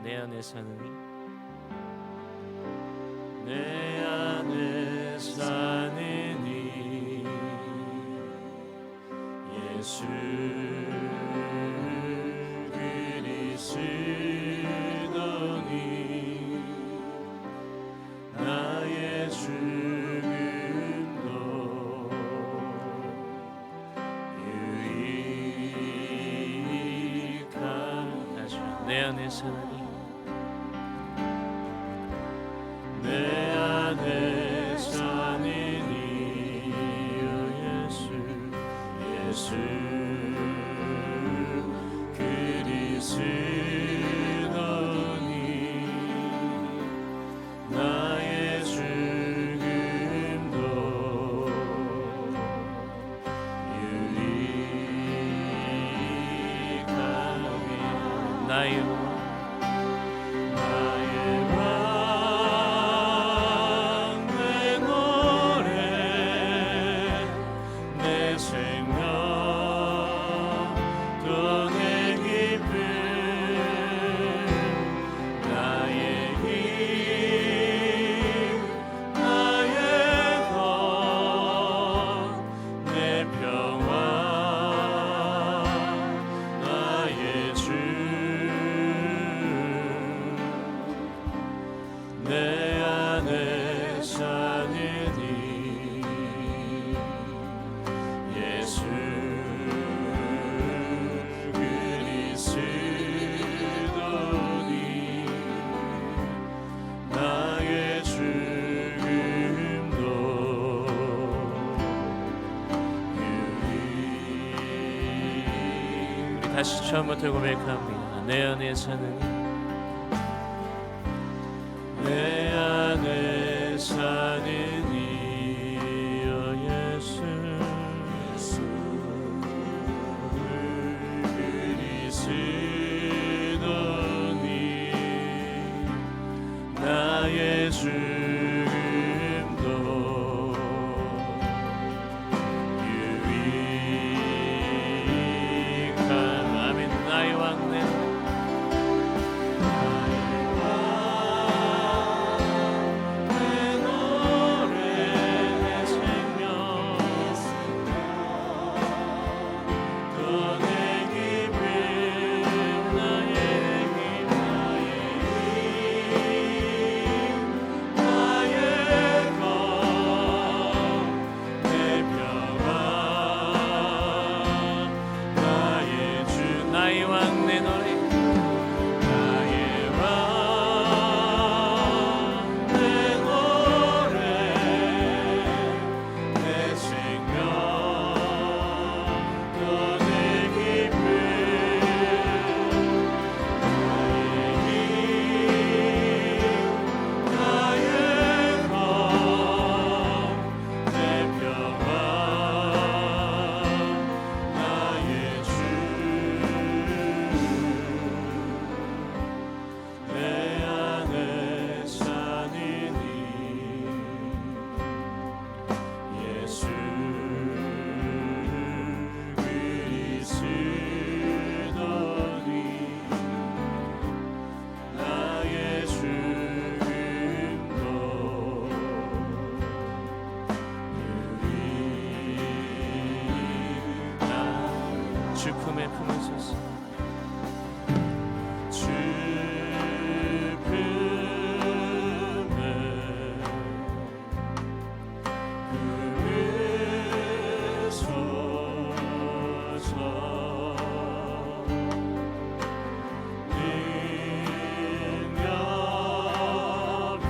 내 안에 사느니 내 안에 사느니 예수 그리스도니 나의 죽음도 유익하다. 내 안에 사느니 내 안에 사느니 예수 그리스도니 나의 죽음도 유익하게 나의 내 안에 사느니 예수 그리스도니 나의 죽음도 우리 다시 처음부터 고백합니다. 내 안에 사느니 내 안에 사느니 예수 그리스도니 나의 죽음도 유익한 아멘. 나의 왕래 주 품에 품으소서. 주 품에 품으소서. 능력에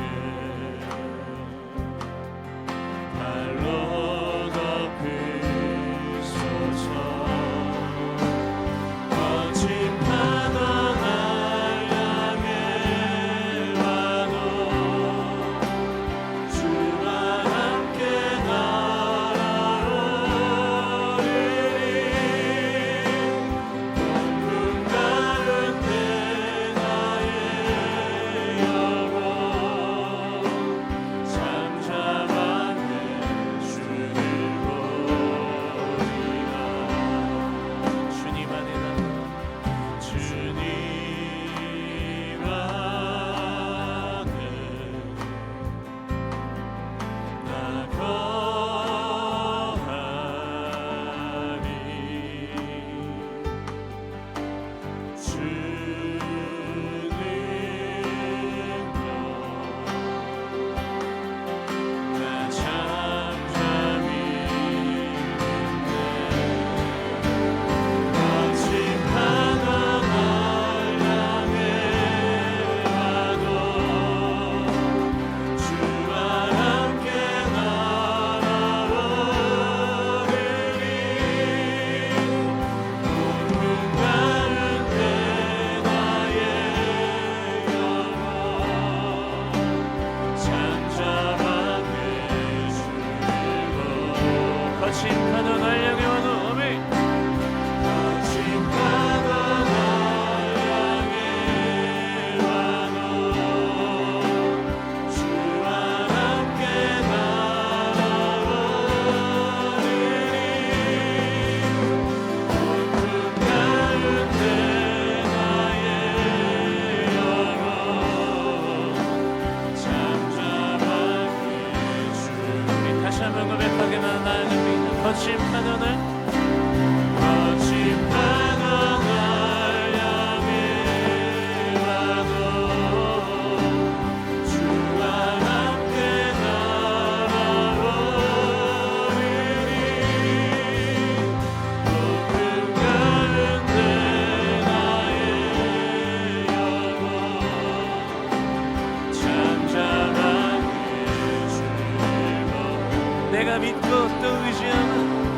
발로 덮으소서. 마음을 고백하게만 나아갑니다. 거친 파도는 내가 믿고 또 의지하는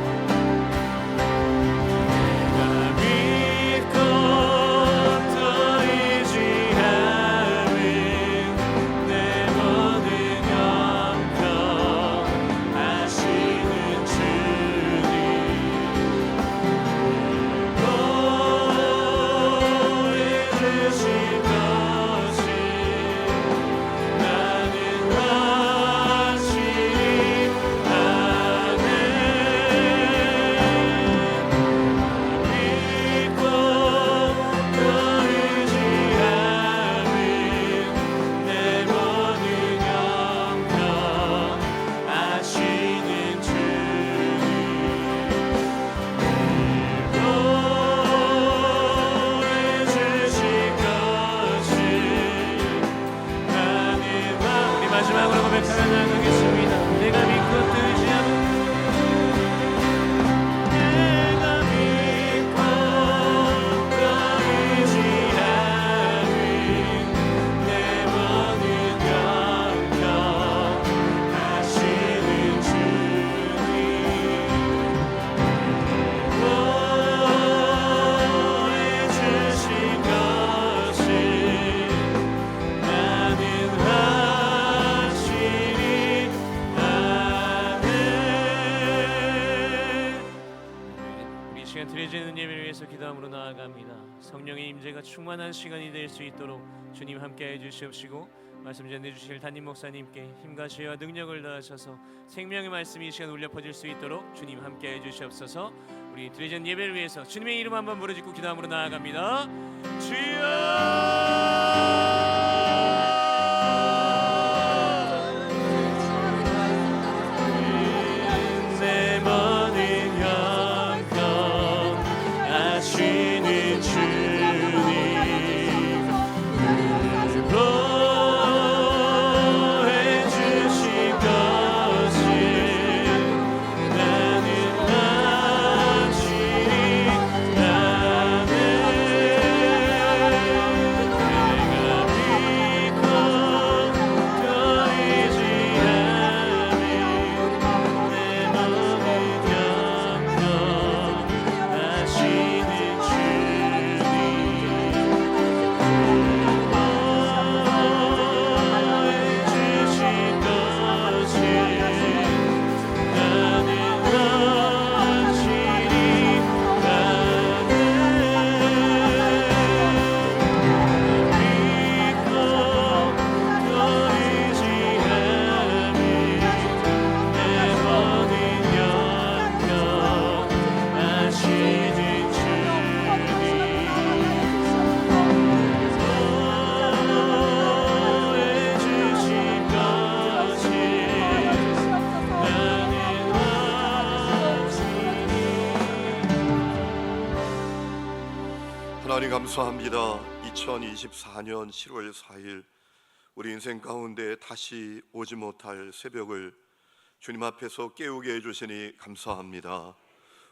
마지막으로 고백하며 나가겠습니다. 내가 믿고 또 의지하는 내가 믿고 또 의지하는 내 모든 영평하시는 주님 보호해 주실 것을 나는 드려지는 예배를 위해서 기도함으로 나아갑니다. 성령의 임재가 충만한 시간이 될 수 있도록 주님 함께해 주시옵시고 말씀 전해주실 담임 목사님께 힘과 지혜와 능력을 더하셔서 생명의 말씀이 이 시간 울려 퍼질 수 있도록 주님 함께해 주시옵소서. 우리 드려지는 예배를 위해서 주님의 이름 한번 부르짖고 기도함으로 나아갑니다. 주여 하나님 감사합니다. 2024년 10월 4일 우리 인생 가운데 다시 오지 못할 새벽을 주님 앞에서 깨우게 해주시니 감사합니다.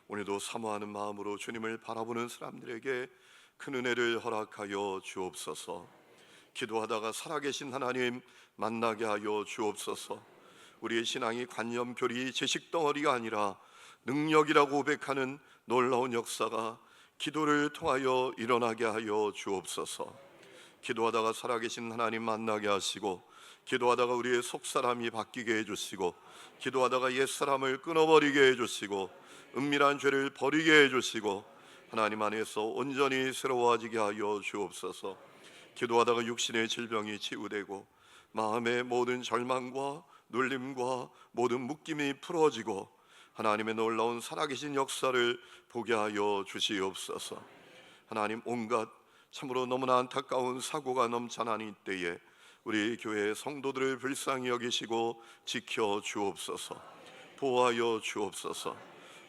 오늘도 사모하는 마음으로 주님을 바라보는 사람들에게 큰 은혜를 허락하여 주옵소서. 기도하다가 살아계신 하나님 만나게 하여 주옵소서. 우리의 신앙이 관념, 교리, 지식 덩어리가 아니라 능력이라고 고백하는 놀라운 역사가 기도를 통하여 일어나게 하여 주옵소서. 기도하다가 살아계신 하나님 만나게 하시고, 기도하다가 우리의 속사람이 바뀌게 해주시고, 기도하다가 옛사람을 끊어버리게 해주시고, 은밀한 죄를 버리게 해주시고, 하나님 안에서 온전히 새로워지게 하여 주옵소서. 기도하다가 육신의 질병이 치유되고 마음의 모든 절망과 눌림과 모든 묶임이 풀어지고 하나님의 놀라운 살아계신 역사를 보게 하여 주시옵소서. 하나님, 온갖 참으로 너무나 안타까운 사고가 넘쳐나는 이때에 우리 교회 성도들을 불쌍히 여기시고 지켜 주옵소서. 보호하여 주옵소서.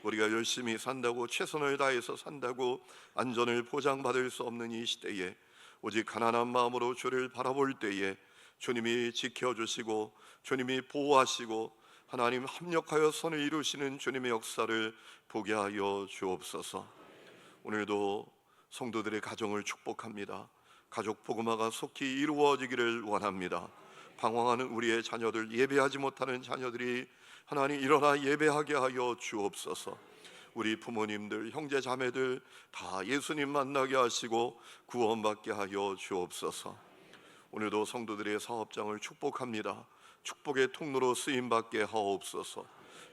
우리가 열심히 산다고, 최선을 다해서 산다고 안전을 보장받을 수 없는 이 시대에 오직 가난한 마음으로 주를 바라볼 때에 주님이 지켜주시고 주님이 보호하시고 하나님 합력하여 선을 이루시는 주님의 역사를 보게 하여 주옵소서. 오늘도 성도들의 가정을 축복합니다. 가족 복음화가 속히 이루어지기를 원합니다. 방황하는 우리의 자녀들, 예배하지 못하는 자녀들이 하나님 일어나 예배하게 하여 주옵소서. 우리 부모님들, 형제 자매들 다 예수님 만나게 하시고 구원받게 하여 주옵소서. 오늘도 성도들의 사업장을 축복합니다. 축복의 통로로 쓰임받게 하옵소서.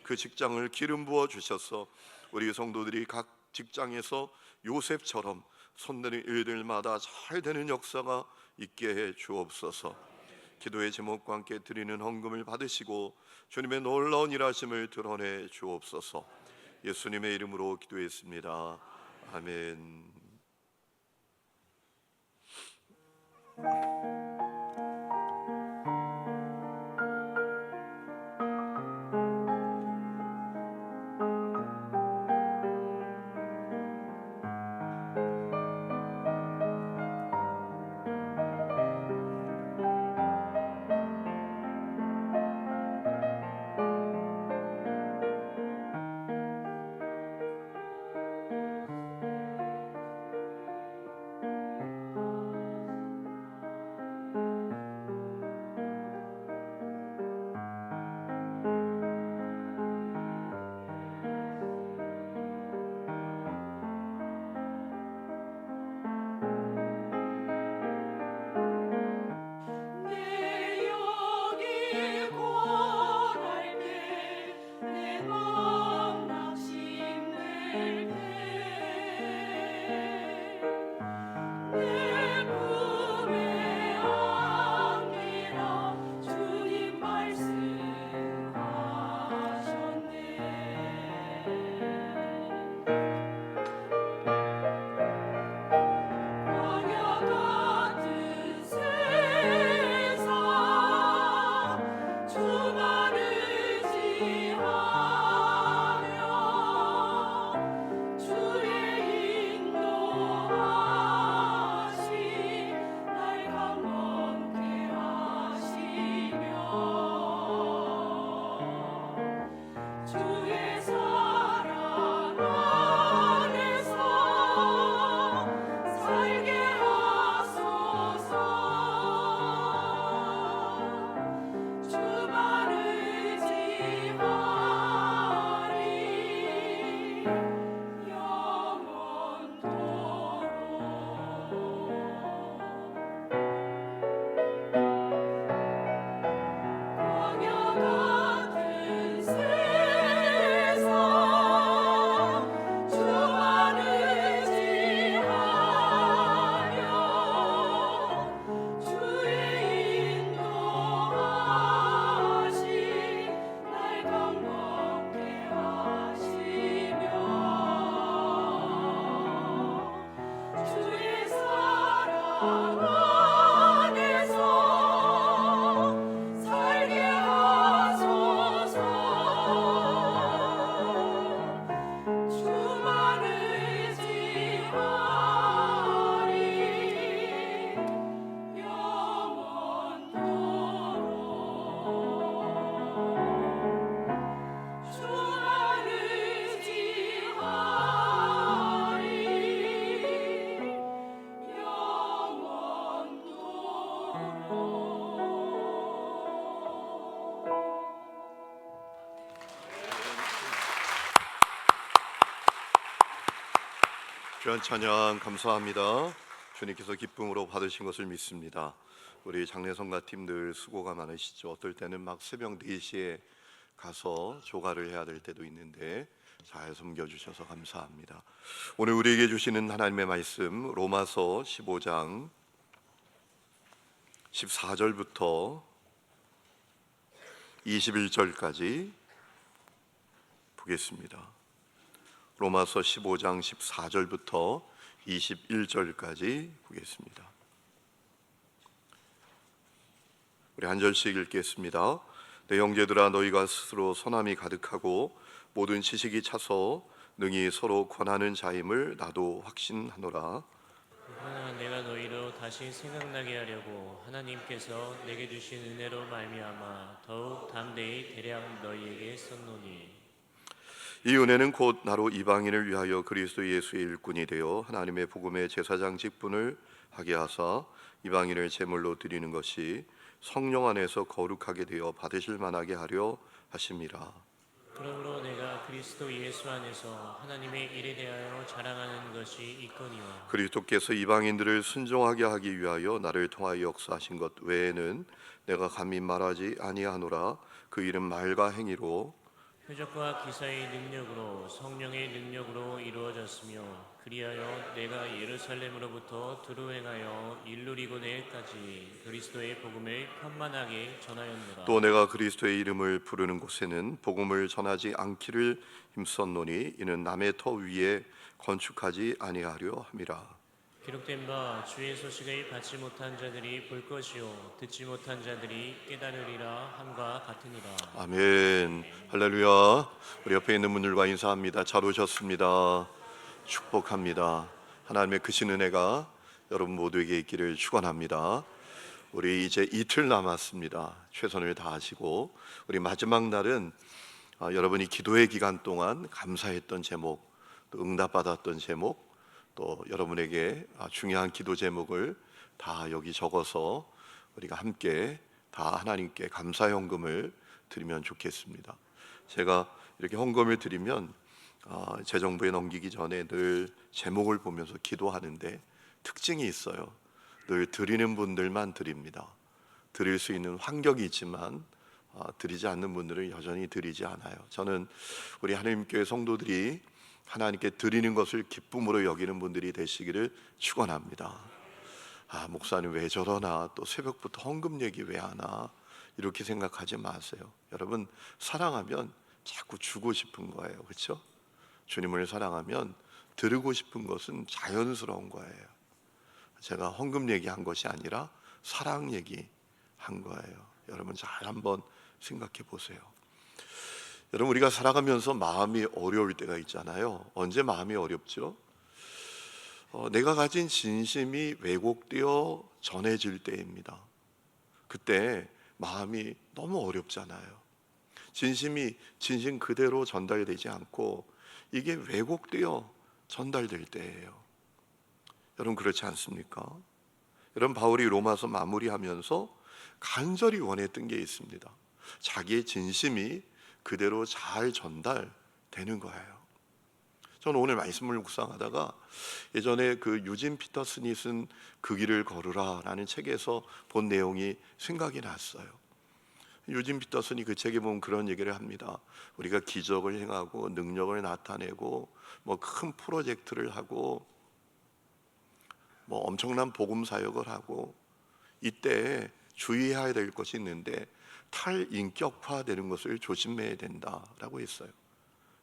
그 직장을 기름 부어 주셔서 우리 성도들이 각 직장에서 요셉처럼 손드는 일들마다 잘 되는 역사가 있게 해 주옵소서. 기도의 제목과 함께 드리는 헌금을 받으시고 주님의 놀라운 일하심을 드러내 주옵소서. 예수님의 이름으로 기도했습니다. 아멘. 귀한 찬양 감사합니다. 주님께서 기쁨으로 받으신 것을 믿습니다. 우리 장례성가 팀들 수고가 많으시죠. 어떨 때는 막 새벽 4시에 가서 조가를 해야 될 때도 있는데 잘 섬겨주셔서 감사합니다. 오늘 우리에게 주시는 하나님의 말씀 로마서 15장 14절부터 21절까지 보겠습니다. 로마서 15장 14절부터 21절까지 보겠습니다. 우리 한 절씩 읽겠습니다. 내 형제들아 너희가 스스로 선함이 가득하고 모든 지식이 차서 능히 서로 권하는 자임을 나도 확신하노라. 하나 내가 너희로 다시 생각나게 하려고 하나님께서 내게 주신 은혜로 말미암아 더욱 담대히 대량 너희에게 썼노니 이 은혜는 곧 나로 이방인을 위하여 그리스도 예수의 일꾼이 되어 하나님의 복음의 제사장 직분을 하게 하사 이방인을 제물로 드리는 것이 성령 안에서 거룩하게 되어 받으실 만하게 하려 하심이라. 그러므로 내가 그리스도 예수 안에서 하나님의 일에 대하여 자랑하는 것이 있거니와 그리스도께서 이방인들을 순종하게 하기 위하여 나를 통하여 역사하신 것 외에는 내가 감히 말하지 아니하노라. 그 일은 말과 행위로 표적과 기사의 능력으로 성령의 능력으로 이루어졌으며 그리하여 내가 예루살렘으로부터 두루 행하여 일루리고네까지 그리스도의 복음을 편만하게 전하였노라. 또 내가 그리스도의 이름을 부르는 곳에는 복음을 전하지 않기를 힘썼노니 이는 남의 터 위에 건축하지 아니하려 함이라. 기록된 바 주의 소식을 받지 못한 자들이 볼 것이요 듣지 못한 자들이 깨달으리라 함과 같으니라. 아멘. 할렐루야. 우리 옆에 있는 분들과 인사합니다. 잘 오셨습니다. 축복합니다. 하나님의 크신 은혜가 여러분 모두에게 있기를 축원합니다. 우리 이제 이틀 남았습니다. 최선을 다하시고 우리 마지막 날은 여러분이 기도의 기간 동안 감사했던 제목, 또 응답받았던 제목, 또 여러분에게 중요한 기도 제목을 다 여기 적어서 우리가 함께 다 하나님께 감사 헌금을 드리면 좋겠습니다. 제가 이렇게 헌금을 드리면 재정부에 넘기기 전에 늘 제목을 보면서 기도하는데 특징이 있어요. 늘 드리는 분들만 드립니다. 드릴 수 있는 환경이 있지만 드리지 않는 분들은 여전히 드리지 않아요. 저는 우리 하나님교회 성도들이 하나님께 드리는 것을 기쁨으로 여기는 분들이 되시기를 축원합니다. 목사님 왜 저러나, 또 새벽부터 헌금 얘기 왜 하나, 이렇게 생각하지 마세요. 여러분 사랑하면 자꾸 주고 싶은 거예요. 그렇죠? 주님을 사랑하면 드리고 싶은 것은 자연스러운 거예요. 제가 헌금 얘기한 것이 아니라 사랑 얘기한 거예요. 여러분 잘 한번 생각해 보세요. 여러분 우리가 살아가면서 마음이 어려울 때가 있잖아요. 언제 마음이 어렵죠? 내가 가진 진심이 왜곡되어 전해질 때입니다. 그때 마음이 너무 어렵잖아요. 진심이 진심 그대로 전달되지 않고 이게 왜곡되어 전달될 때예요. 여러분 그렇지 않습니까? 여러분 바울이 로마서 마무리하면서 간절히 원했던 게 있습니다. 자기의 진심이 그대로 잘 전달되는 거예요. 저는 오늘 말씀을 묵상하다가 예전에 그 유진 피터슨이 쓴 그 길을 걸으라 라는 책에서 본 내용이 생각이 났어요. 유진 피터슨이 그 책에 보면 그런 얘기를 합니다. 우리가 기적을 행하고 능력을 나타내고 뭐 큰 프로젝트를 하고 뭐 엄청난 복음 사역을 하고 이때 주의해야 될 것이 있는데 탈인격화되는 것을 조심해야 된다라고 했어요.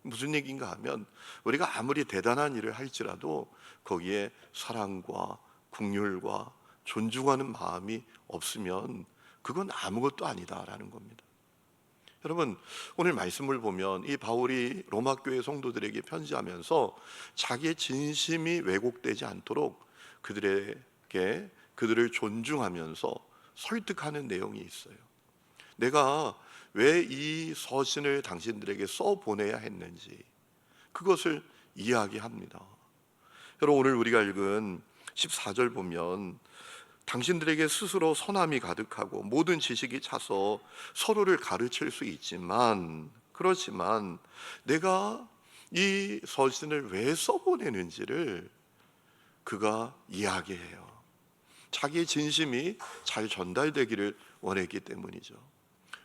무슨 얘기인가 하면 우리가 아무리 대단한 일을 할지라도 거기에 사랑과 긍휼과 존중하는 마음이 없으면 그건 아무것도 아니다라는 겁니다. 여러분 오늘 말씀을 보면 이 바울이 로마 교회 성도들에게 편지하면서 자기의 진심이 왜곡되지 않도록 그들에게 그들을 존중하면서 설득하는 내용이 있어요. 내가 왜 이 서신을 당신들에게 써 보내야 했는지 그것을 이야기합니다. 여러분 오늘 우리가 읽은 14절 보면 당신들에게 스스로 선함이 가득하고 모든 지식이 차서 서로를 가르칠 수 있지만 그렇지만 내가 이 서신을 왜 써보내는지를 그가 이야기해요. 자기의 진심이 잘 전달되기를 원했기 때문이죠.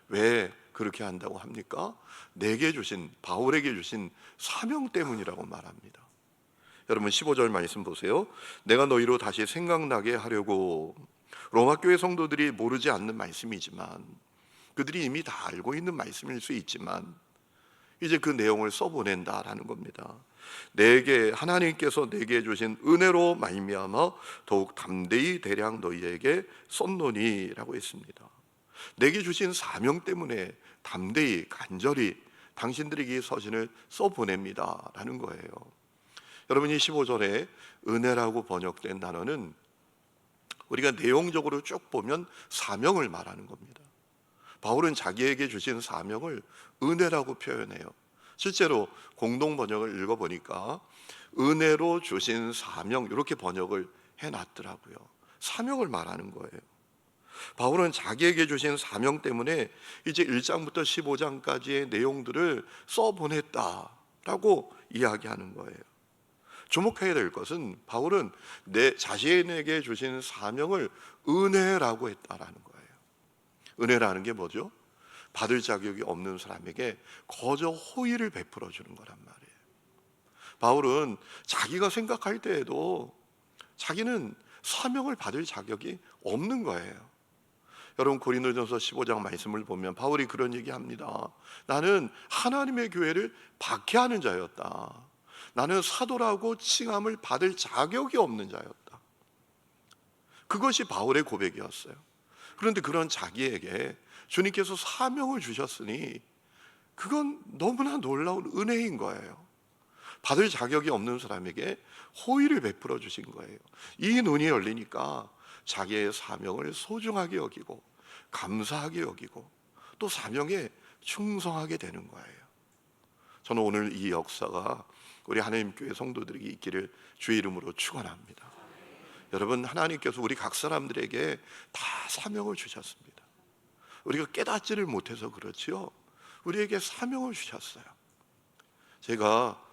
왜 그렇게 한다고 합니까? 내게 주신, 바울에게 주신 사명 때문이라고 말합니다. 여러분 15절 말씀 보세요. 내가 너희로 다시 생각나게 하려고. 로마 교회 성도들이 모르지 않는 말씀이지만 그들이 이미 다 알고 있는 말씀일 수 있지만 이제 그 내용을 써보낸다라는 겁니다. 내게 하나님께서 내게 주신 은혜로 말미암아 더욱 담대히 대량 너희에게 썼노니라고 했습니다. 내게 주신 사명 때문에 담대히 간절히 당신들에게 이 서신을 써보냅니다 라는 거예요. 여러분, 이 15절에 은혜라고 번역된 단어는 우리가 내용적으로 쭉 보면 사명을 말하는 겁니다. 바울은 자기에게 주신 사명을 은혜라고 표현해요. 실제로 공동 번역을 읽어보니까 은혜로 주신 사명, 이렇게 번역을 해놨더라고요. 사명을 말하는 거예요. 바울은 자기에게 주신 사명 때문에 이제 1장부터 15장까지의 내용들을 써보냈다라고 이야기하는 거예요. 주목해야 될 것은 바울은 내 자신에게 주신 사명을 은혜라고 했다라는 거예요. 은혜라는 게 뭐죠? 받을 자격이 없는 사람에게 거저 호의를 베풀어 주는 거란 말이에요. 바울은 자기가 생각할 때에도 자기는 사명을 받을 자격이 없는 거예요. 여러분, 고린도전서 15장 말씀을 보면 바울이 그런 얘기합니다. 나는 하나님의 교회를 박해하는 자였다. 나는 사도라고 칭함을 받을 자격이 없는 자였다. 그것이 바울의 고백이었어요. 그런데 그런 자기에게 주님께서 사명을 주셨으니 그건 너무나 놀라운 은혜인 거예요. 받을 자격이 없는 사람에게 호의를 베풀어 주신 거예요. 이 눈이 열리니까 자기의 사명을 소중하게 여기고 감사하게 여기고 또 사명에 충성하게 되는 거예요. 저는 오늘 이 역사가 우리 하나님교회 성도들에게 있기를 주의 이름으로 축원합니다. 여러분, 하나님께서 우리 각 사람들에게 다 사명을 주셨습니다. 우리가 깨닫지를 못해서 그렇지요, 우리에게 사명을 주셨어요. 제가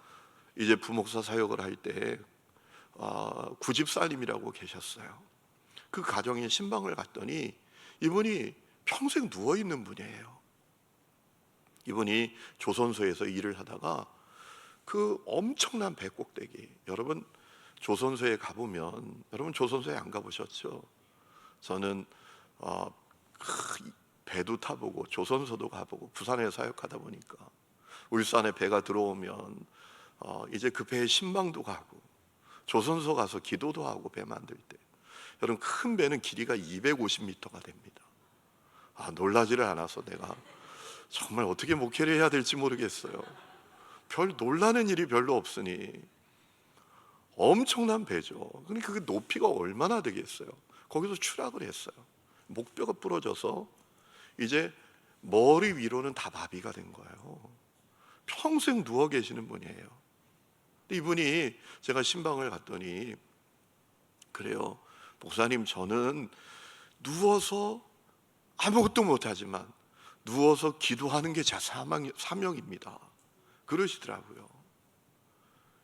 이제 부목사 사역을 할 때 구집사님이라고 계셨어요. 그 가정에 신방을 갔더니 이분이 평생 누워있는 분이에요. 이분이 조선소에서 일을 하다가 그 엄청난 배 꼭대기, 여러분 조선소에 가보면, 여러분 조선소에 안 가보셨죠? 저는 배도 타보고 조선소도 가보고 부산에 사역하다 보니까 울산에 배가 들어오면 이제 그 배에 신방도 가고 조선소 가서 기도도 하고 배 만들 때, 여러분 큰 배는 길이가 250m가 됩니다. 놀라지를 않아서 내가 정말 어떻게 목회를 해야 될지 모르겠어요. 별 놀라는 일이 별로 없으니 엄청난 배죠. 그러니까 그 높이가 얼마나 되겠어요. 거기서 추락을 했어요. 목뼈가 부러져서 이제 머리 위로는 다 마비가 된 거예요. 평생 누워 계시는 분이에요. 이분이, 제가 신방을 갔더니 그래요, 목사님 저는 누워서 아무것도 못하지만 누워서 기도하는 게 제 사명입니다 그러시더라고요.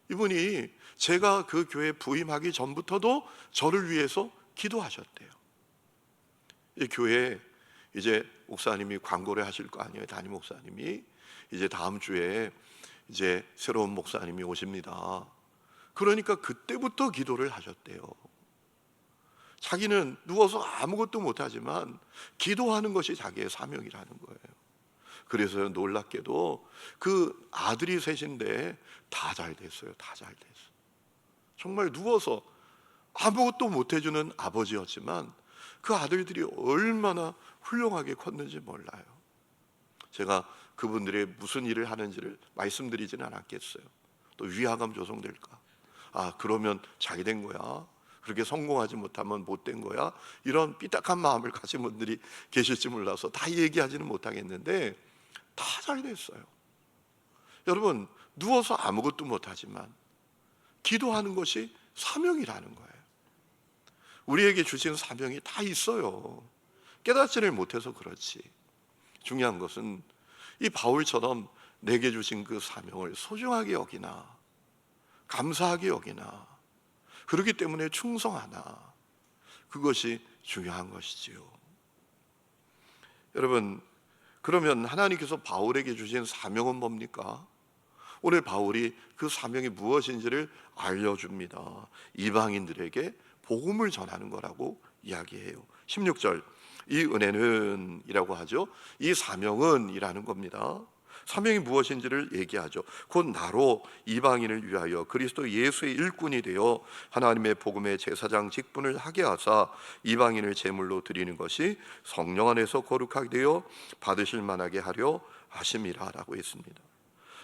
이분이 제가 그 교회에 부임하기 전부터도 저를 위해서 기도하셨대요. 이 교회에 이제 목사님이 광고를 하실 거 아니에요. 담임 목사님이 이제 다음 주에 이제 새로운 목사님이 오십니다. 그러니까 그때부터 기도를 하셨대요. 자기는 누워서 아무것도 못하지만 기도하는 것이 자기의 사명이라는 거예요. 그래서 놀랍게도 그 아들이 셋인데 다 잘 됐어요. 다 잘 됐어요. 정말 누워서 아무것도 못해주는 아버지였지만 그 아들들이 얼마나 훌륭하게 컸는지 몰라요. 제가 그분들의 무슨 일을 하는지를 말씀드리지는 않았겠어요. 또 위화감 조성될까? 그러면 잘 된 거야, 그렇게 성공하지 못하면 못된 거야, 이런 삐딱한 마음을 가진 분들이 계실지 몰라서 다 얘기하지는 못하겠는데 다 잘 됐어요. 여러분, 누워서 아무것도 못하지만 기도하는 것이 사명이라는 거예요. 우리에게 주신 사명이 다 있어요. 깨닫지를 못해서 그렇지. 중요한 것은 이 바울처럼 내게 주신 그 사명을 소중하게 여기나 감사하게 여기나, 그렇기 때문에 충성하나, 그것이 중요한 것이지요. 여러분, 그러면 하나님께서 바울에게 주신 사명은 뭡니까? 오늘 바울이 그 사명이 무엇인지를 알려줍니다. 이방인들에게 복음을 전하는 거라고 이야기해요. 16절, 이 은혜는 이라고 하죠. 이 사명은 이라는 겁니다. 사명이 무엇인지를 얘기하죠. 곧 나로 이방인을 위하여 그리스도 예수의 일꾼이 되어 하나님의 복음의 제사장 직분을 하게 하사 이방인을 제물로 드리는 것이 성령 안에서 거룩하게 되어 받으실 만하게 하려 하심이라 라고 했습니다.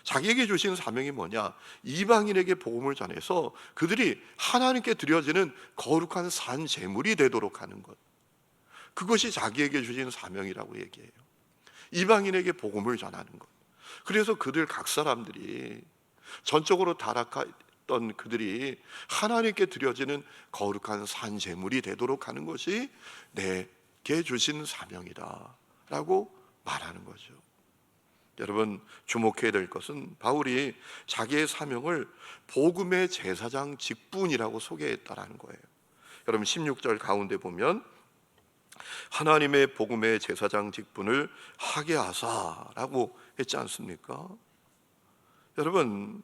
자기에게 주신 사명이 뭐냐? 이방인에게 복음을 전해서 그들이 하나님께 드려지는 거룩한 산 제물이 되도록 하는 것, 그것이 자기에게 주신 사명이라고 얘기해요. 이방인에게 복음을 전하는 것. 그래서 그들 각 사람들이 전적으로 타락했던 그들이 하나님께 드려지는 거룩한 산 제물이 되도록 하는 것이 내게 주신 사명이다 라고 말하는 거죠. 여러분, 주목해야 될 것은 바울이 자기의 사명을 복음의 제사장 직분이라고 소개했다라는 거예요. 여러분, 16절 가운데 보면 하나님의 복음의 제사장 직분을 하게 하사라고 했지 않습니까? 여러분,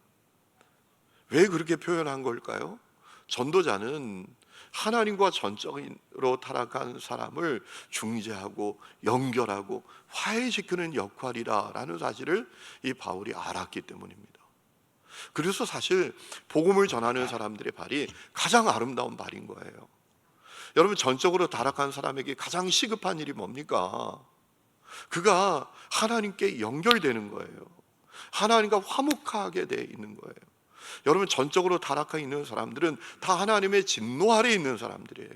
왜 그렇게 표현한 걸까요? 전도자는 하나님과 전적으로 타락한 사람을 중재하고 연결하고 화해시키는 역할이라는 사실을 이 바울이 알았기 때문입니다. 그래서 사실 복음을 전하는 사람들의 발이 가장 아름다운 발인 거예요. 여러분, 전적으로 타락한 사람에게 가장 시급한 일이 뭡니까? 그가 하나님께 연결되는 거예요. 하나님과 화목하게 돼 있는 거예요. 여러분, 전적으로 타락해 있는 사람들은 다 하나님의 진노 아래 있는 사람들이에요.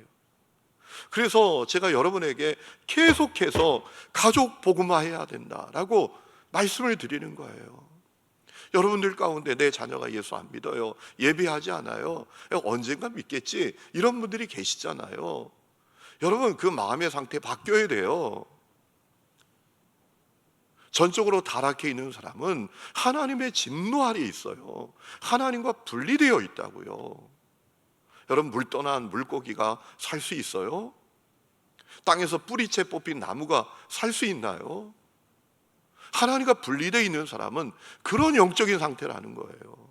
그래서 제가 여러분에게 계속해서 가족 복음화해야 된다라고 말씀을 드리는 거예요. 여러분들 가운데 내 자녀가 예수 안 믿어요, 예배하지 않아요, 언젠가 믿겠지, 이런 분들이 계시잖아요. 여러분, 그 마음의 상태 바뀌어야 돼요. 전적으로 타락해 있는 사람은 하나님의 진노 아래 있어요. 하나님과 분리되어 있다고요. 여러분, 물 떠난 물고기가 살 수 있어요? 땅에서 뿌리채 뽑힌 나무가 살 수 있나요? 하나님과 분리되어 있는 사람은 그런 영적인 상태라는 거예요.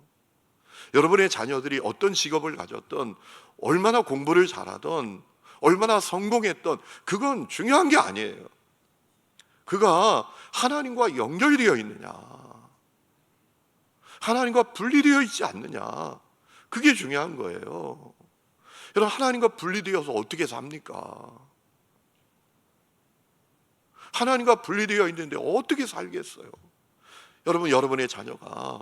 여러분의 자녀들이 어떤 직업을 가졌던, 얼마나 공부를 잘하던, 얼마나 성공했던, 그건 중요한 게 아니에요. 그가 하나님과 연결되어 있느냐, 하나님과 분리되어 있지 않느냐, 그게 중요한 거예요. 여러분, 하나님과 분리되어서 어떻게 삽니까? 하나님과 분리되어 있는데 어떻게 살겠어요? 여러분, 여러분의 자녀가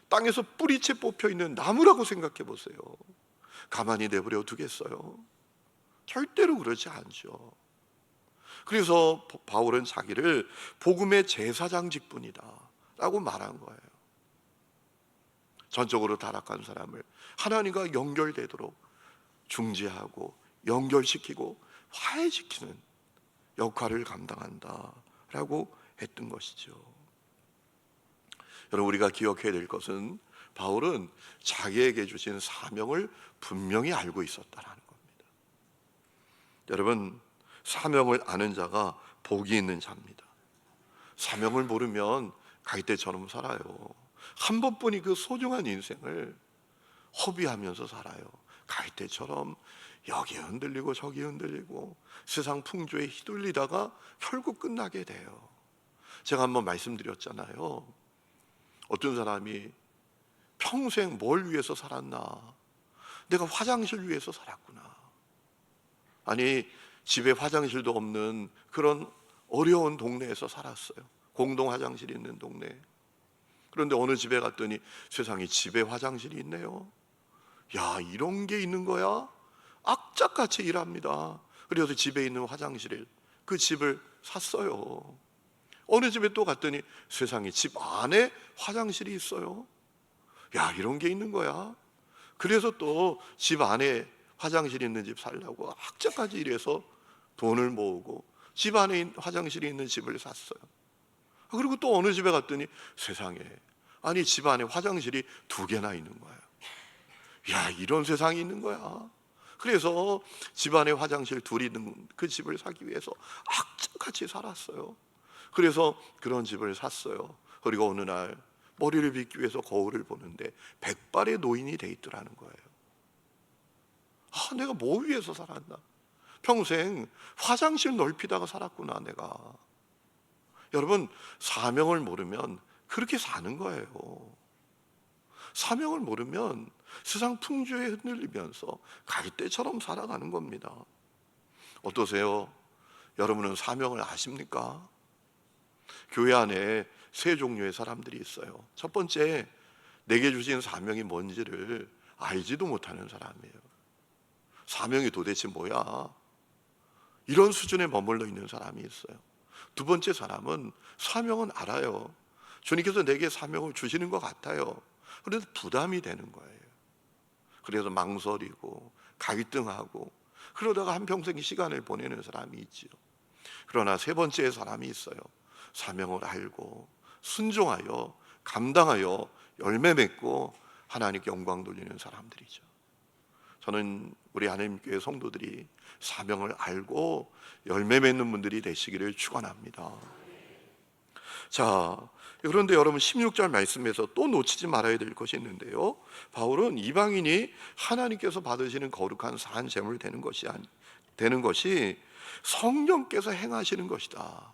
땅에서 뿌리채 뽑혀 있는 나무라고 생각해 보세요. 가만히 내버려 두겠어요? 절대로 그렇지 않죠. 그래서 바울은 자기를 복음의 제사장 직분이다 라고 말한 거예요. 전적으로 타락한 사람을 하나님과 연결되도록 중재하고 연결시키고 화해시키는 역할을 감당한다 라고 했던 것이죠. 여러분, 우리가 기억해야 될 것은 바울은 자기에게 주신 사명을 분명히 알고 있었다는 겁니다. 여러분, 사명을 아는 자가 복이 있는 자입니다. 사명을 모르면 갈대처럼 살아요. 한 번뿐이 그 소중한 인생을 허비하면서 살아요. 갈대처럼 여기 흔들리고 저기 흔들리고 세상 풍조에 휘둘리다가 결국 끝나게 돼요. 제가 한번 말씀드렸잖아요. 어떤 사람이 평생 뭘 위해서 살았나? 내가 화장실 위해서 살았구나. 아니, 집에 화장실도 없는 그런 어려운 동네에서 살았어요. 공동 화장실이 있는 동네. 그런데 어느 집에 갔더니 세상에 집에 화장실이 있네요. 야, 이런 게 있는 거야? 악착같이 일합니다. 그래서 집에 있는 화장실을, 그 집을 샀어요. 어느 집에 또 갔더니 세상에 집 안에 화장실이 있어요. 야, 이런 게 있는 거야? 그래서 또 집 안에 화장실이 있는 집 살려고 악착같이 일해서 돈을 모으고 집 안에 화장실이 있는 집을 샀어요. 그리고 또 어느 집에 갔더니 세상에, 아니, 집 안에 화장실이 2개나 있는 거예요. 야, 이런 세상이 있는 거야. 그래서 집 안에 화장실 2이 있는 그 집을 사기 위해서 악착같이 살았어요. 그래서 그런 집을 샀어요. 그리고 어느 날 머리를 빗기 위해서 거울을 보는데 백발의 노인이 돼 있더라는 거예요. 아, 내가 뭐 위해서 살았나? 평생 화장실 넓히다가 살았구나, 내가. 여러분, 사명을 모르면 그렇게 사는 거예요. 사명을 모르면 세상 풍조에 흔들리면서 갈대처럼 살아가는 겁니다. 어떠세요? 여러분은 사명을 아십니까? 교회 안에 세 종류의 사람들이 있어요. 첫 번째, 내게 주신 사명이 뭔지를 알지도 못하는 사람이에요. 사명이 도대체 뭐야? 이런 수준에 머물러 있는 사람이 있어요. 두 번째 사람은 사명은 알아요. 주님께서 내게 사명을 주시는 것 같아요. 그래서 부담이 되는 거예요. 그래서 망설이고 갈등하고 그러다가 한평생 시간을 보내는 사람이 있지요. 그러나 세 번째 사람이 있어요. 사명을 알고 순종하여 감당하여 열매 맺고 하나님께 영광 돌리는 사람들이죠. 저는 우리 하나님교회 성도들이 사명을 알고 열매 맺는 분들이 되시기를 축원합니다. 자, 그런데 여러분 16절 말씀에서 또 놓치지 말아야 될 것이 있는데요. 바울은 이방인이 하나님께서 받으시는 거룩한 산 제물 되는 것이 성령께서 행하시는 것이다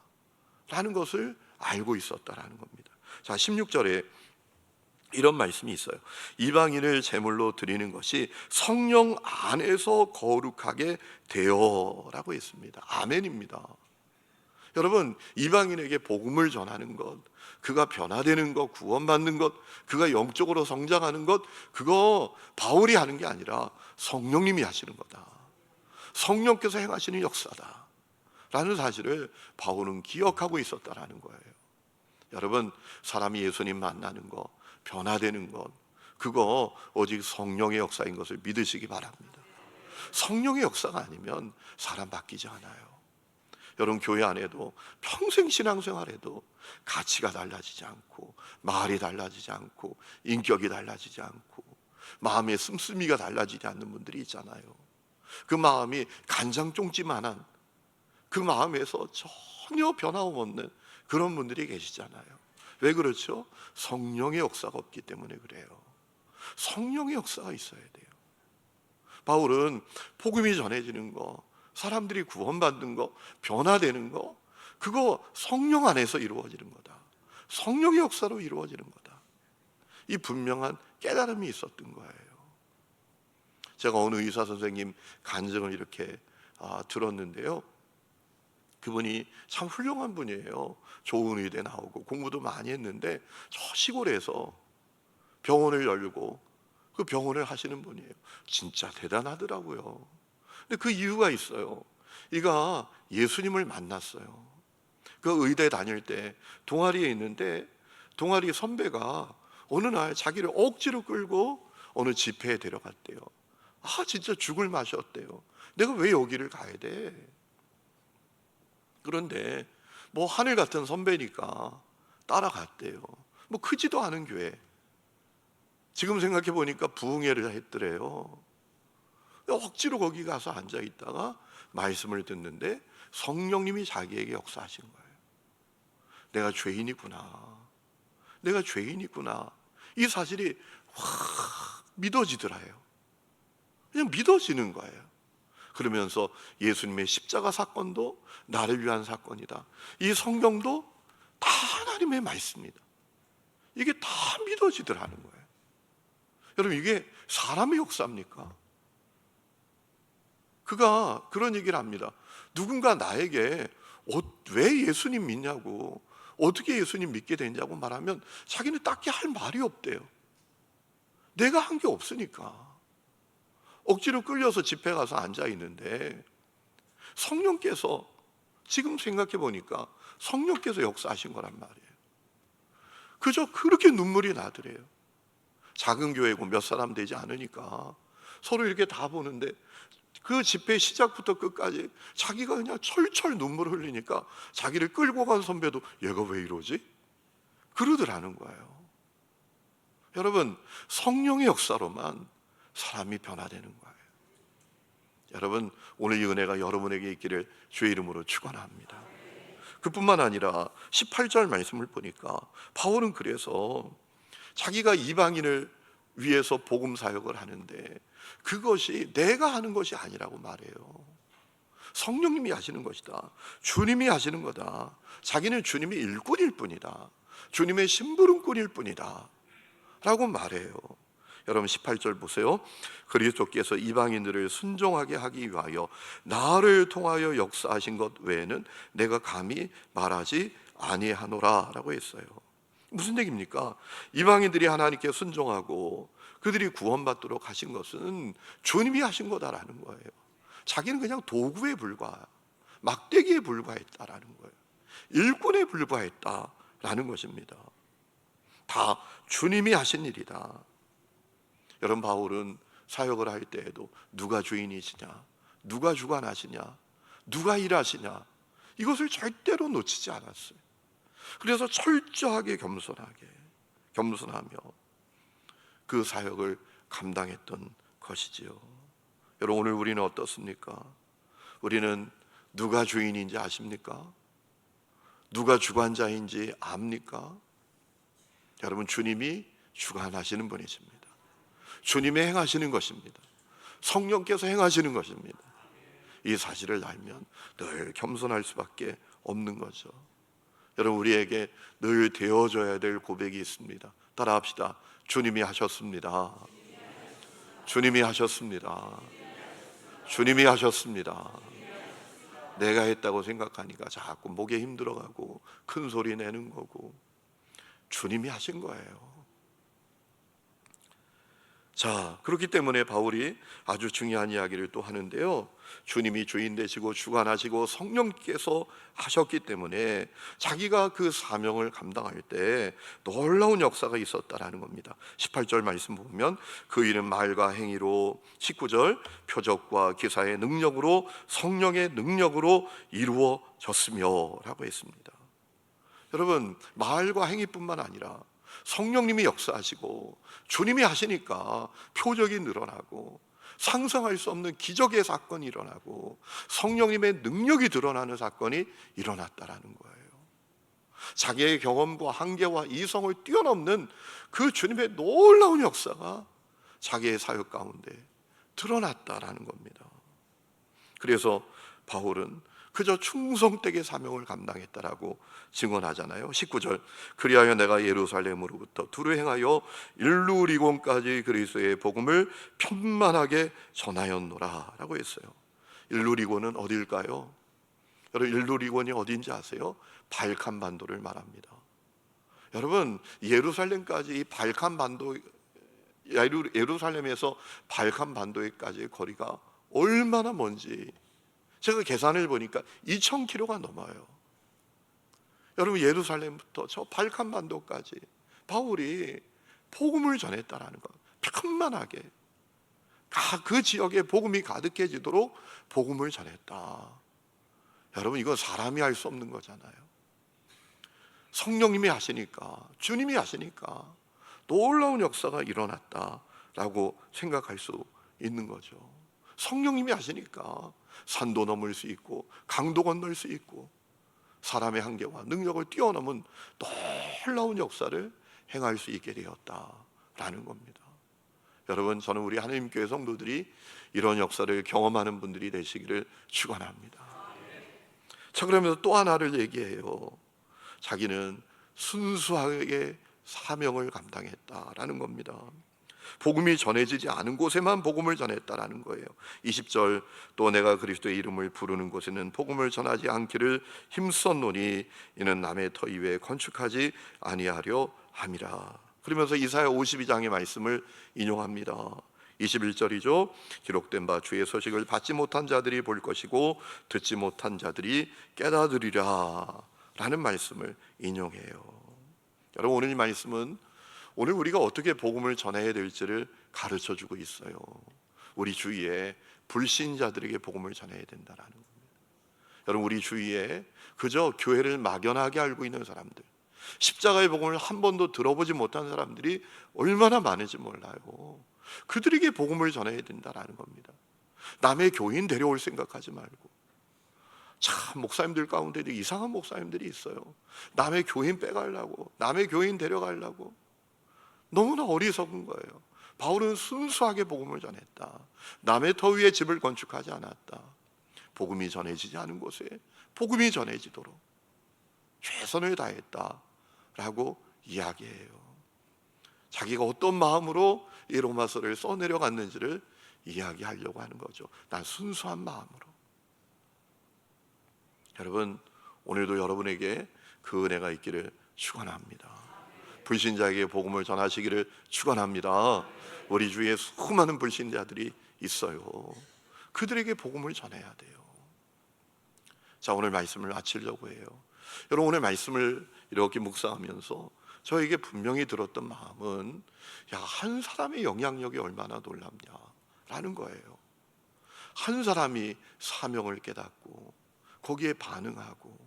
라는 것을 알고 있었다라는 겁니다. 자, 16절에 이런 말씀이 있어요. 이방인을 제물로 드리는 것이 성령 안에서 거룩하게 되어라고 했습니다. 아멘입니다. 여러분, 이방인에게 복음을 전하는 것, 그가 변화되는 것, 구원받는 것, 그가 영적으로 성장하는 것, 그거 바울이 하는 게 아니라 성령님이 하시는 거다. 성령께서 행하시는 역사다 라는 사실을 바울은 기억하고 있었다라는 거예요. 여러분, 사람이 예수님 만나는 것, 변화되는 것, 그거 오직 성령의 역사인 것을 믿으시기 바랍니다. 성령의 역사가 아니면 사람 바뀌지 않아요. 여러분, 교회 안에도 평생 신앙생활에도 가치가 달라지지 않고 말이 달라지지 않고 인격이 달라지지 않고 마음의 씀씀이가 달라지지 않는 분들이 있잖아요. 그 마음이 간장종지만한 그 마음에서 전혀 변화없는 그런 분들이 계시잖아요. 왜 그렇죠? 성령의 역사가 없기 때문에 그래요. 성령의 역사가 있어야 돼요. 바울은 복음이 전해지는 거, 사람들이 구원받는 거, 변화되는 거, 그거 성령 안에서 이루어지는 거다. 성령의 역사로 이루어지는 거다. 이 분명한 깨달음이 있었던 거예요. 제가 어느 의사 선생님 간증을 이렇게 들었는데요. 그분이 참 훌륭한 분이에요. 좋은 의대 나오고 공부도 많이 했는데 저 시골에서 병원을 열고 그 병원을 하시는 분이에요. 진짜 대단하더라고요. 근데 그 이유가 있어요. 이가 예수님을 만났어요. 그 의대 다닐 때 동아리에 있는데 동아리 선배가 어느 날 자기를 억지로 끌고 어느 집회에 데려갔대요. 진짜 죽을 맛이었대요. 내가 왜 여기를 가야 돼? 그런데 뭐 하늘 같은 선배니까 따라갔대요. 뭐 크지도 않은 교회. 지금 생각해 보니까 부흥회를 했더래요. 억지로 거기 가서 앉아 있다가 말씀을 듣는데 성령님이 자기에게 역사하신 거예요. 내가 죄인이구나. 내가 죄인이구나. 이 사실이 확 믿어지더라요. 그냥 믿어지는 거예요. 그러면서 예수님의 십자가 사건도 나를 위한 사건이다. 이 성경도 다 하나님의 말씀이다. 이게 다 믿어지더라는 거예요. 여러분, 이게 사람의 역사입니까? 그가 그런 얘기를 합니다. 누군가 나에게 왜 예수님 믿냐고, 어떻게 예수님 믿게 됐냐고 말하면 자기는 딱히 할 말이 없대요. 내가 한 게 없으니까. 억지로 끌려서 집회 가서 앉아 있는데 성령께서, 지금 생각해 보니까 성령께서 역사하신 거란 말이에요. 그저 그렇게 눈물이 나더래요. 작은 교회고 몇 사람 되지 않으니까 서로 이렇게 다 보는데 그 집회 시작부터 끝까지 자기가 그냥 철철 눈물을 흘리니까 자기를 끌고 간 선배도 얘가 왜 이러지? 그러더라는 거예요. 여러분, 성령의 역사로만 사람이 변화되는 거예요. 여러분, 오늘 이 은혜가 여러분에게 있기를 주의 이름으로 축원합니다. 그뿐만 아니라 18절 말씀을 보니까 바울은 그래서 자기가 이방인을 위해서 복음 사역을 하는데 그것이 내가 하는 것이 아니라고 말해요. 성령님이 하시는 것이다. 주님이 하시는 거다. 자기는 주님의 일꾼일 뿐이다. 주님의 심부름꾼일 뿐이다 라고 말해요. 여러분 18절 보세요. 그리스도께서 이방인들을 순종하게 하기 위하여 나를 통하여 역사하신 것 외에는 내가 감히 말하지 아니하노라 라고 했어요. 무슨 얘기입니까? 이방인들이 하나님께 순종하고 그들이 구원받도록 하신 것은 주님이 하신 거다라는 거예요. 자기는 그냥 도구에 불과, 막대기에 불과했다라는 거예요. 일꾼에 불과했다라는 것입니다. 다 주님이 하신 일이다. 여러분, 바울은 사역을 할 때에도 누가 주인이시냐, 누가 주관하시냐, 누가 일하시냐, 이것을 절대로 놓치지 않았어요. 그래서 철저하게 겸손하며 그 사역을 감당했던 것이지요. 여러분, 오늘 우리는 어떻습니까? 우리는 누가 주인인지 아십니까? 누가 주관자인지 압니까? 여러분, 주님이 주관하시는 분이십니다. 주님이 행하시는 것입니다. 성령께서 행하시는 것입니다. 이 사실을 알면 늘 겸손할 수밖에 없는 거죠. 여러분, 우리에게 늘 되어줘야 될 고백이 있습니다. 따라합시다. 주님이 하셨습니다. 주님이 하셨습니다. 주님이 하셨습니다. 내가 했다고 생각하니까 자꾸 목에 힘들어가고 큰 소리 내는 거고, 주님이 하신 거예요. 자, 그렇기 때문에 바울이 아주 중요한 이야기를 또 하는데요, 주님이 주인 되시고 주관하시고 성령께서 하셨기 때문에 자기가 그 사명을 감당할 때 놀라운 역사가 있었다라는 겁니다. 18절 말씀 보면 그 일은 말과 행위로, 19절 표적과 기사의 능력으로, 성령의 능력으로 이루어졌으며 라고 했습니다. 여러분, 말과 행위뿐만 아니라 성령님이 역사하시고 주님이 하시니까 표적이 늘어나고 상상할 수 없는 기적의 사건이 일어나고 성령님의 능력이 드러나는 사건이 일어났다라는 거예요. 자기의 경험과 한계와 이성을 뛰어넘는 그 주님의 놀라운 역사가 자기의 사역 가운데 드러났다라는 겁니다. 그래서 바울은 그저 충성되게 사명을 감당했다라고 증언하잖아요. 19절 그리하여 내가 예루살렘으로부터 두루 행하여 일루리곤까지 그리스도의 복음을 편만하게 전하였노라 라고 했어요. 일루리곤은 어딜까요? 여러분, 일루리곤이 어딘지 아세요? 발칸 반도를 말합니다. 여러분, 예루살렘까지 이 발칸 반도, 예루살렘에서 발칸 반도에까지의 거리가 얼마나 먼지, 제가 계산을 보니까 2000km가 넘어요. 여러분, 예루살렘부터 저 발칸 반도까지 바울이 복음을 전했다라는 것, 편만하게 그 지역에 복음이 가득해지도록 복음을 전했다. 여러분, 이건 사람이 할 수 없는 거잖아요. 성령님이 하시니까, 주님이 하시니까 놀라운 역사가 일어났다라고 생각할 수 있는 거죠. 성령님이 하시니까 산도 넘을 수 있고 강도 건널 수 있고 사람의 한계와 능력을 뛰어넘은 놀라운 역사를 행할 수 있게 되었다라는 겁니다. 여러분, 저는 우리 하나님 교회 성도들이 이런 역사를 경험하는 분들이 되시기를 축원합니다. 자, 그러면서 또 하나를 얘기해요. 자기는 순수하게 사명을 감당했다라는 겁니다. 복음이 전해지지 않은 곳에만 복음을 전했다라는 거예요. 20절 또 내가 그리스도의 이름을 부르는 곳에는 복음을 전하지 않기를 힘썼노니 이는 남의 터 위에 건축하지 아니하려 함이라. 그러면서 이사야 52장의 말씀을 인용합니다. 21절이죠. 기록된 바 주의 소식을 받지 못한 자들이 볼 것이고 듣지 못한 자들이 깨닫으리라 라는 말씀을 인용해요. 여러분, 오늘 이 말씀은 오늘 우리가 어떻게 복음을 전해야 될지를 가르쳐주고 있어요. 우리 주위에 불신자들에게 복음을 전해야 된다는 겁니다. 여러분, 우리 주위에 그저 교회를 막연하게 알고 있는 사람들, 십자가의 복음을 한 번도 들어보지 못한 사람들이 얼마나 많은지 몰라요. 그들에게 복음을 전해야 된다는 겁니다. 남의 교인 데려올 생각하지 말고. 참, 목사님들 가운데도 이상한 목사님들이 있어요. 남의 교인 빼가려고, 남의 교인 데려가려고. 너무나 어리석은 거예요. 바울은 순수하게 복음을 전했다. 남의 터 위에 집을 건축하지 않았다. 복음이 전해지지 않은 곳에 복음이 전해지도록 최선을 다했다라고 이야기해요. 자기가 어떤 마음으로 이 로마서를 써내려갔는지를 이야기하려고 하는 거죠. 난 순수한 마음으로. 여러분, 오늘도 여러분에게 그 은혜가 있기를 축원합니다. 불신자에게 복음을 전하시기를 축원합니다. 우리 주위에 수많은 불신자들이 있어요. 그들에게 복음을 전해야 돼요. 자, 오늘 말씀을 마치려고 해요. 여러분, 오늘 말씀을 이렇게 묵상하면서 저에게 분명히 들었던 마음은, 야, 한 사람의 영향력이 얼마나 놀랍냐라는 거예요. 한 사람이 사명을 깨닫고 거기에 반응하고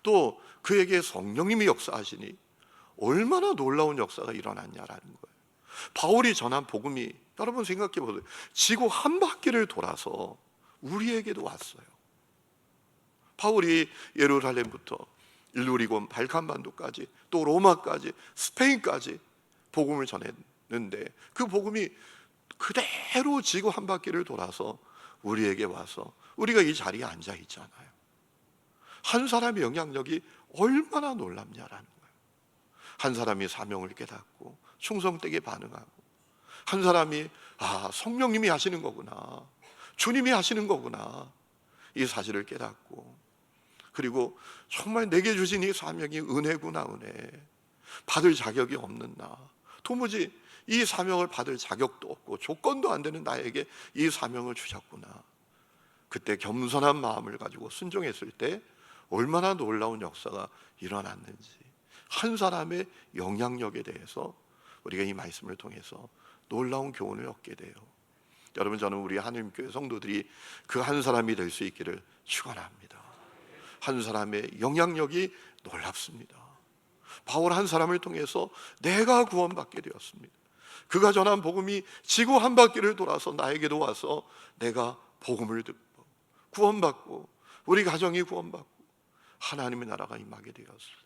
또 그에게 성령님이 역사하시니 얼마나 놀라운 역사가 일어났냐라는 거예요. 바울이 전한 복음이, 여러분 생각해 보세요. 지구 한 바퀴를 돌아서 우리에게도 왔어요. 바울이 예루살렘부터 일루리곤, 발칸반도까지, 또 로마까지, 스페인까지 복음을 전했는데 그 복음이 그대로 지구 한 바퀴를 돌아서 우리에게 와서 우리가 이 자리에 앉아 있잖아요. 한 사람의 영향력이 얼마나 놀랍냐라는 거예요. 한 사람이 사명을 깨닫고 충성되게 반응하고, 한 사람이 성령님이 하시는 거구나, 주님이 하시는 거구나, 이 사실을 깨닫고, 그리고 정말 내게 주신 이 사명이 은혜구나, 은혜. 받을 자격이 없는 나, 도무지 이 사명을 받을 자격도 없고 조건도 안 되는 나에게 이 사명을 주셨구나. 그때 겸손한 마음을 가지고 순종했을 때 얼마나 놀라운 역사가 일어났는지, 한 사람의 영향력에 대해서 우리가 이 말씀을 통해서 놀라운 교훈을 얻게 돼요. 여러분, 저는 우리 하나님교회 성도들이 그 한 사람이 될 수 있기를 축원합니다. 한 사람의 영향력이 놀랍습니다. 바울 한 사람을 통해서 내가 구원받게 되었습니다. 그가 전한 복음이 지구 한 바퀴를 돌아서 나에게도 와서 내가 복음을 듣고 구원받고 우리 가정이 구원받고 하나님의 나라가 임하게 되었습니다.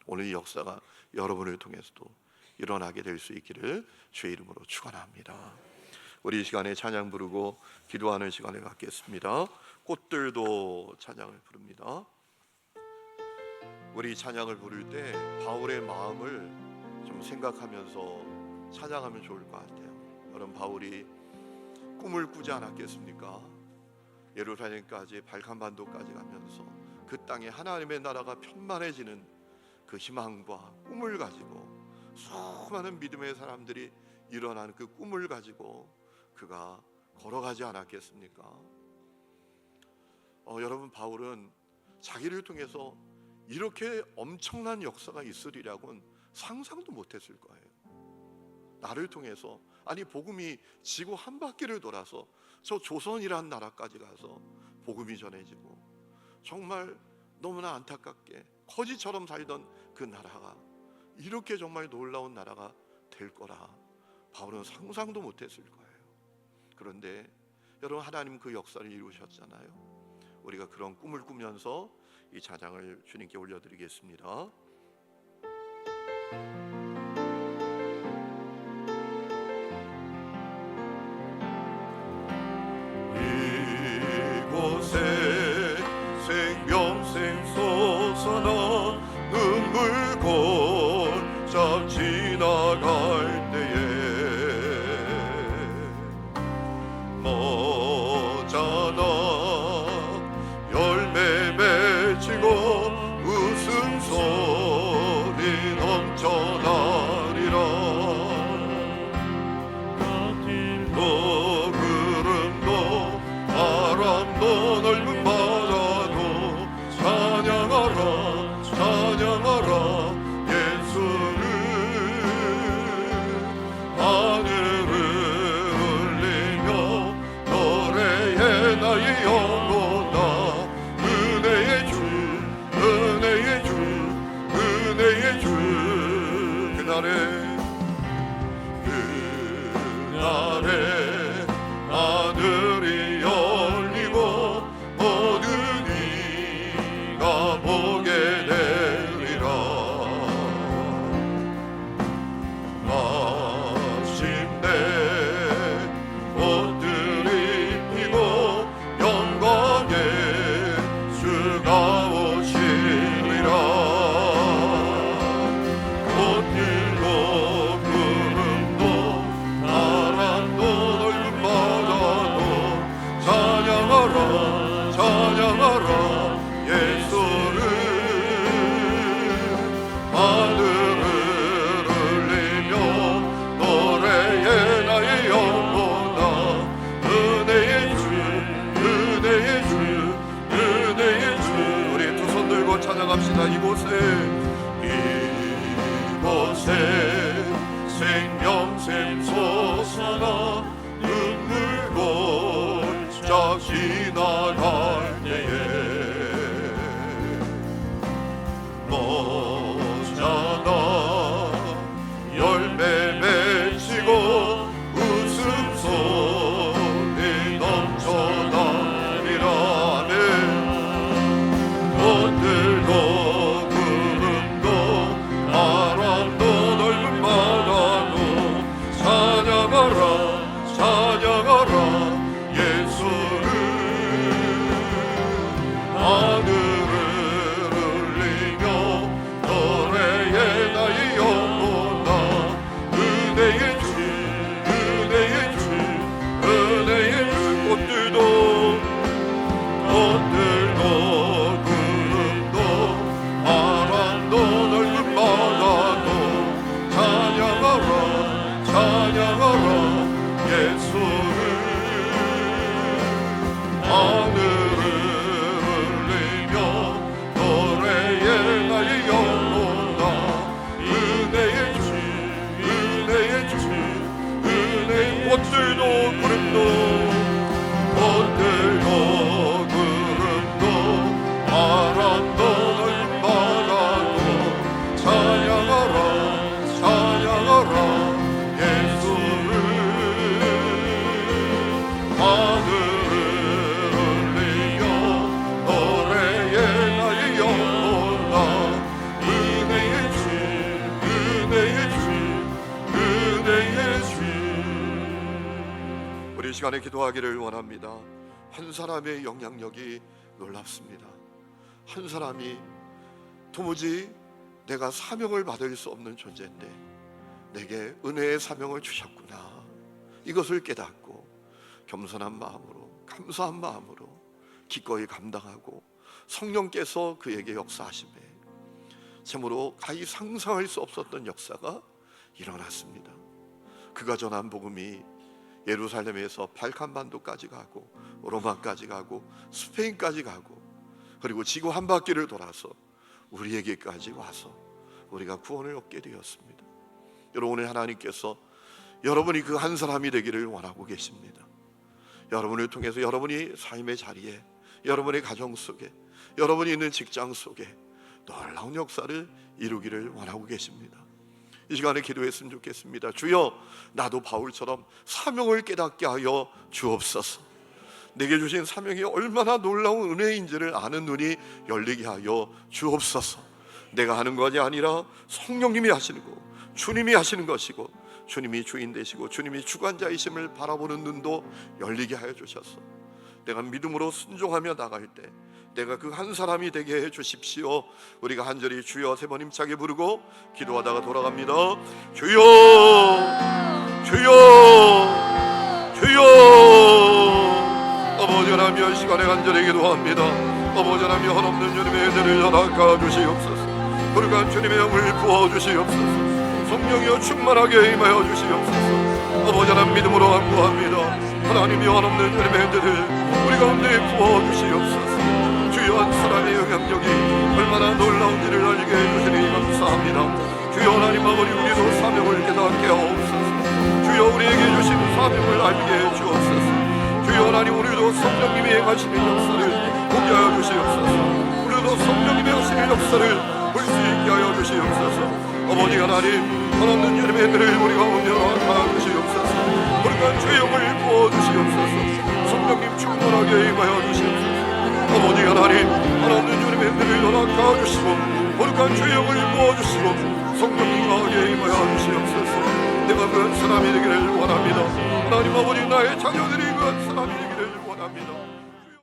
오늘 이 역사가 여러분을 통해서도 일어나게 될 수 있기를 주의 이름으로 축원합니다. 우리 이 시간에 찬양 부르고 기도하는 시간을 갖겠습니다. 꽃들도 찬양을 부릅니다. 우리 찬양을 부를 때 바울의 마음을 좀 생각하면서 찬양하면 좋을 것 같아요. 여러분, 바울이 꿈을 꾸지 않았겠습니까? 예루살렘까지, 발칸반도까지 가면서 그 땅에 하나님의 나라가 편만해지는 그 희망과 꿈을 가지고 수많은 믿음의 사람들이 일어나는 그 꿈을 가지고 그가 걸어가지 않았겠습니까? 여러분, 바울은 자기를 통해서 이렇게 엄청난 역사가 있으리라고는 상상도 못했을 거예요. 나를 통해서, 아니 복음이 지구 한 바퀴를 돌아서 저 조선이란 나라까지 가서 복음이 전해지고, 정말 너무나 안타깝게 거지처럼 살던 그 나라가 이렇게 정말 놀라운 나라가 될 거라 바울은 상상도 못했을 거예요. 그런데 여러분, 하나님 그 역사를 이루셨잖아요. 우리가 그런 꿈을 꾸면서 이 찬양을 주님께 올려드리겠습니다. 이곳에 생명샘 솟아나 눈물 골짝 지나갈 때에 머자나 열매 맺히고 웃음소리 넘쳐나리라. 또 구름도 바람도 넓은 바다도 찬양하라 찬양하라 예수를. 하늘을 울리며 노래해 나의 영혼아. 은혜의 주 은혜의 주 은혜의 주. 그날에 하늘이 열리고 모든 이가 보게 되리라. 마침내 옷들이 피고 영광이 생명샘 솟아나 눈물 골짝 지나갈 때에 너잖아 열매 맺히고 웃음소리 넘쳐나리라네 꽃들도 구름도 바람도 넓은 바다도 찬양하라 찬양하라 예수를 하늘을 울리며 노래에 나의 영혼아 은혜의 주 은혜의 주 은혜의 주 꽃들도 구름도 바람도 넓은 바다도 찬양하라 찬양하라 예수를 하늘을 울리며 노래에 나의 영혼아 은혜의 주 은혜의 주 은혜의 꽃들도 구름도 구름도 바람도 넓은 바다도 찬양하라 찬양하라 예수를 하늘을 울리며 노래에 나의 영혼아 은혜의 주 은혜의 주 은혜의 주. 우리 이 시간에 기도하기를 원합니다. 한 사람의 영향력이 놀랍습니다. 한 사람이 도무지 내가 사명을 받을 수 없는 존재인데 내게 은혜의 사명을 주셨구나, 이것을 깨닫고 겸손한 마음으로 감사한 마음으로 기꺼이 감당하고 성령께서 그에게 역사하심에 참으로 가히 상상할 수 없었던 역사가 일어났습니다. 그가 전한 복음이 예루살렘에서 발칸반도까지 가고 로마까지 가고 스페인까지 가고 그리고 지구 한 바퀴를 돌아서 우리에게까지 와서 우리가 구원을 얻게 되었습니다. 여러분, 오늘 하나님께서 여러분이 그 한 사람이 되기를 원하고 계십니다. 여러분을 통해서 여러분이 삶의 자리에, 여러분의 가정 속에, 여러분이 있는 직장 속에 놀라운 역사를 이루기를 원하고 계십니다. 이 시간에 기도했으면 좋겠습니다. 주여, 나도 바울처럼 사명을 깨닫게 하여 주옵소서. 내게 주신 사명이 얼마나 놀라운 은혜인지를 아는 눈이 열리게 하여 주옵소서. 내가 하는 것이 아니라 성령님이 하시는 거, 주님이 하시는 것이고 주님이 주인 되시고 주님이 주관자이심을 바라보는 눈도 열리게 하여 주셔서 내가 믿음으로 순종하며 나갈 때 내가 그 한 사람이 되게 해 주십시오. 우리가 한절히 주여 세 번 힘차게 부르고 기도하다가 돌아갑니다. 주여 주여 주여. 아버지 하나님, 시간에 간절히 기도합니다. 아버지 하나님, 한없는 주님의 은혜를 허락하 주시옵소서. 거룩한 주님의 영을 부어 주시옵소서. 성령이여 충만하게 임하여 주시옵소서. 아버지 하나님, 믿음으로 간구합니다. 하나님이 한없는 주님의 은혜를 우리 가운데 부어 주시옵소서. 주여, 한 사람의 영향력이 얼마나 놀라운지를 알게 해주시니 감사합니다. 주여 하나님 아버지, 우리도 사명을 깨닫게 하옵소서. 주여, 우리에게 주신 사명을 알게 해 주옵소서. 주여 하나님, 우리도 성령님이 행하시는 역사를 보게 하여 주시옵소서. 우리도 성령님이 하시는 역사를 볼 수 있게 하여 주시옵소서. 아버지 하나님, 한없는 주님의 은혜를 우리 가운데 허락하여 주시옵소서. 거룩한 주의 영을 부어 주시옵소서. 성령님 충만하게 임하여 주시옵소서. 아버지 하나님, 한없는 주님의 은혜를 허락하여 주시고 거룩한 주의 영을 부어 주시고 성령님 강하게 임하여 주시옵소서. 내가 그 한 사람이 되기를 원합니다. 하나님 아버지, 나의 자녀들이 그 한 사람이 되기를 원합니다.